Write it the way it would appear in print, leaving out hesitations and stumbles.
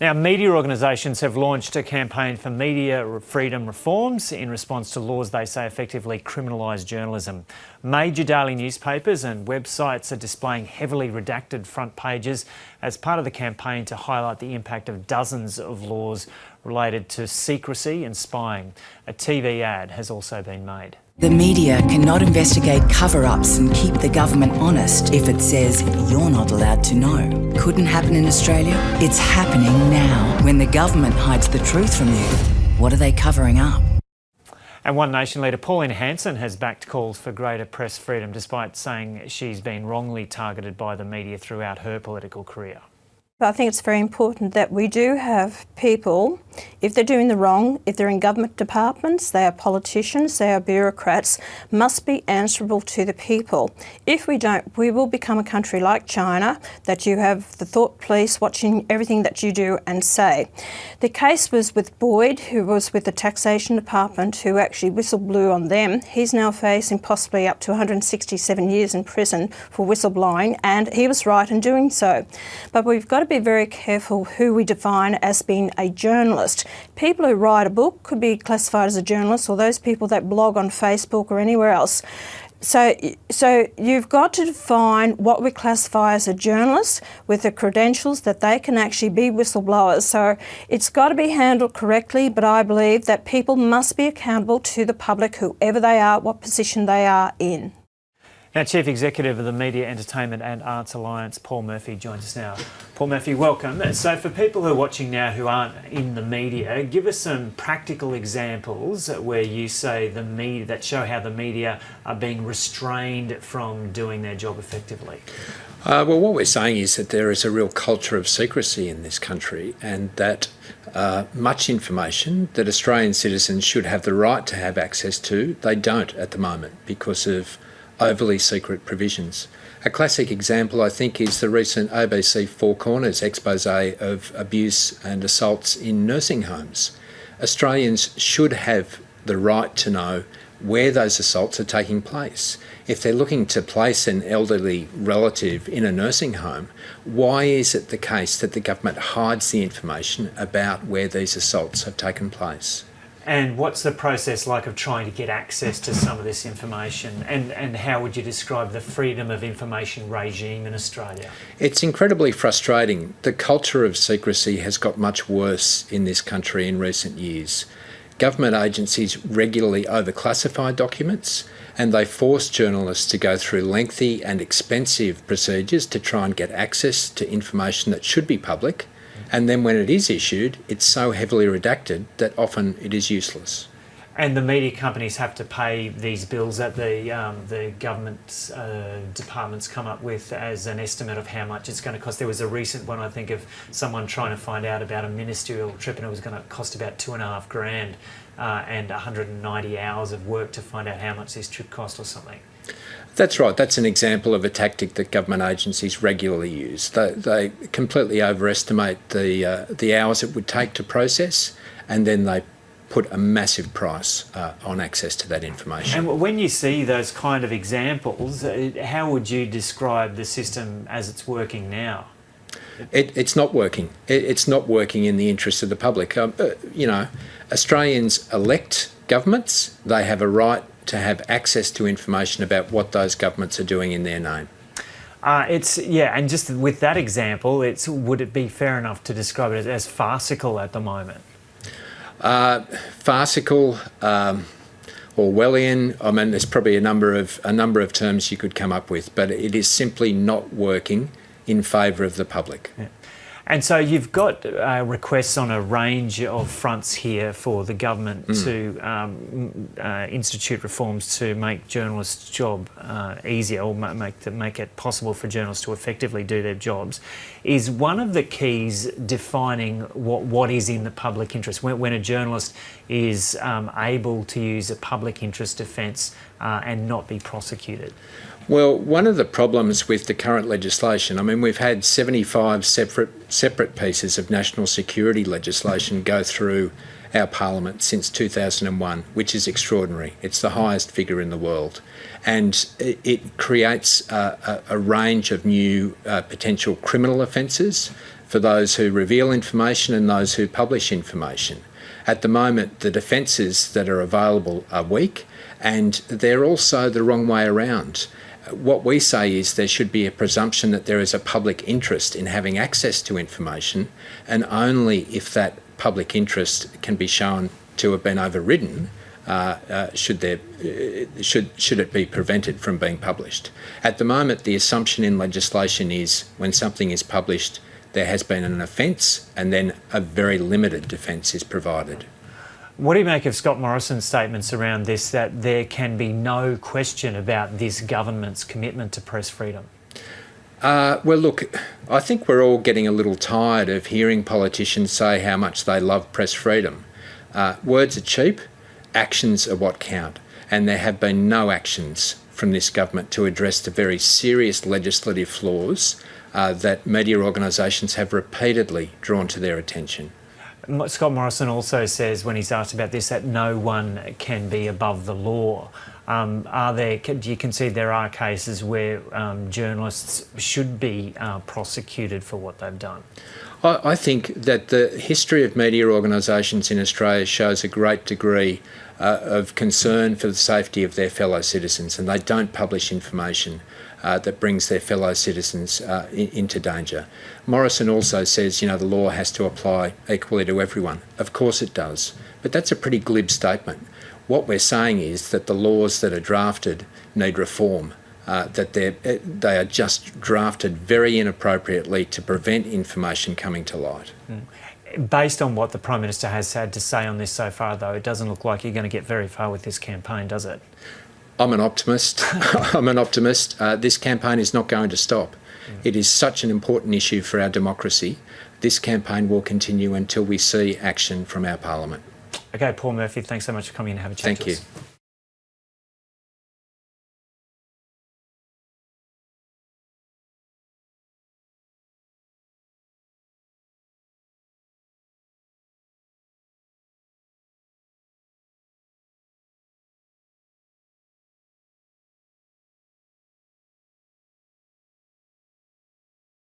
Now, media organisations have launched a campaign for media freedom reforms in response to laws they say effectively criminalise journalism. Major daily newspapers and websites are displaying heavily redacted front pages as part of the campaign to highlight the impact of dozens of laws related to secrecy and spying. A TV ad has also been made. The media cannot investigate cover-ups and keep the government honest if it says you're not allowed to know. Couldn't happen in Australia? It's happening now. When the government hides the truth from you, what are they covering up? And One Nation leader Pauline Hanson has backed calls for greater press freedom despite saying she's been wrongly targeted by the media throughout her political career. I think it's very important that we do have people, if they're doing the wrong, if they're in government departments, they are politicians, they are bureaucrats, must be answerable to the people. If we don't, we will become a country like China, that you have the thought police watching everything that you do and say. The case was with Boyd, who was with the taxation department, who actually whistle-blew on them. He's now facing possibly up to 167 years in prison for whistleblowing, and he was right in doing so. But we've got to be very careful who we define as being a journalist. People who write a book could be classified as a journalist, or those people that blog on Facebook or anywhere else. So you've got to define what we classify as a journalist with the credentials that they can actually be whistleblowers. So it's got to be handled correctly, but I believe that people must be accountable to the public, whoever they are, what position they are in. Now, Chief Executive of the Media, Entertainment and Arts Alliance, Paul Murphy, joins us now. Paul Murphy, welcome. So for people who are watching now who aren't in the media, give us some practical examples where you say the media, that show how the media are being restrained from doing their job effectively. Well, what we're saying is that there is a real culture of secrecy in this country, and that much information that Australian citizens should have the right to have access to, they don't at the moment because of overly secret provisions. A classic example, I think, is the recent ABC Four Corners expose of abuse and assaults in nursing homes. Australians should have the right to know where those assaults are taking place. If they're looking to place an elderly relative in a nursing home, why is it the case that the government hides the information about where these assaults have taken place? And what's the process like of trying to get access to some of this information? And how would you describe the freedom of information regime in Australia? It's incredibly frustrating. The culture of secrecy has got much worse in this country in recent years. Government agencies regularly overclassify documents, and they force journalists to go through lengthy and expensive procedures to try and get access to information that should be public. And then when it is issued, it's so heavily redacted that often it is useless. And the media companies have to pay these bills that the government departments come up with as an estimate of how much it's going to cost. There was a recent one, I think, of someone trying to find out about a ministerial trip, and it was going to cost about $2,500 and 190 hours of work to find out how much this trip cost or something. That's right. That's an example of a tactic that government agencies regularly use. They completely overestimate the hours it would take to process, and then they put a massive price on access to that information. And when you see those kind of examples, how would you describe the system as it's working now? It's not working. It's not working in the interest of the public. Australians elect governments. They have a right to have access to information about what those governments are doing in their name. And just with that example, would it be fair enough to describe it as farcical at the moment? Farcical, Orwellian. I mean, there's probably a number of terms you could come up with, but it is simply not working in favour of the public. Yeah. And so you've got requests on a range of fronts here for the government to institute reforms to make journalists' job easier, or make it possible for journalists to effectively do their jobs. Is one of the keys defining what is in the public interest? When a journalist is able to use a public interest defence and not be prosecuted? Well, one of the problems with the current legislation, I mean, we've had 75 separate pieces of national security legislation go through our parliament since 2001, which is extraordinary. It's the highest figure in the world. And it creates a range of new potential criminal offences for those who reveal information and those who publish information. At the moment, the defences that are available are weak, and they're also the wrong way around. What we say is there should be a presumption that there is a public interest in having access to information, and only if that public interest can be shown to have been overridden should it be prevented from being published. At the moment, the assumption in legislation is when something is published, there has been an offence, and then a very limited defence is provided. What do you make of Scott Morrison's statements around this, that there can be no question about this government's commitment to press freedom? Well, look, I think we're all getting a little tired of hearing politicians say how much they love press freedom. Words are cheap, actions are what count, and there have been no actions from this government to address the very serious legislative flaws that media organisations have repeatedly drawn to their attention. Scott Morrison also says, when he's asked about this, that no one can be above the law. Do you concede there are cases where journalists should be prosecuted for what they've done? I think that the history of media organisations in Australia shows a great degree of concern for the safety of their fellow citizens, and they don't publish information that brings their fellow citizens into danger. Morrison also says, the law has to apply equally to everyone. Of course it does, but that's a pretty glib statement. What we're saying is that the laws that are drafted need reform, that they are just drafted very inappropriately to prevent information coming to light. Based on what the Prime Minister has had to say on this so far, though, it doesn't look like you're going to get very far with this campaign, does it? I'm an optimist. This campaign is not going to stop. It is such an important issue for our democracy. This campaign will continue until we see action from our Parliament. Okay, Paul Murphy, thanks so much for coming in and having a chat to us. Thank you.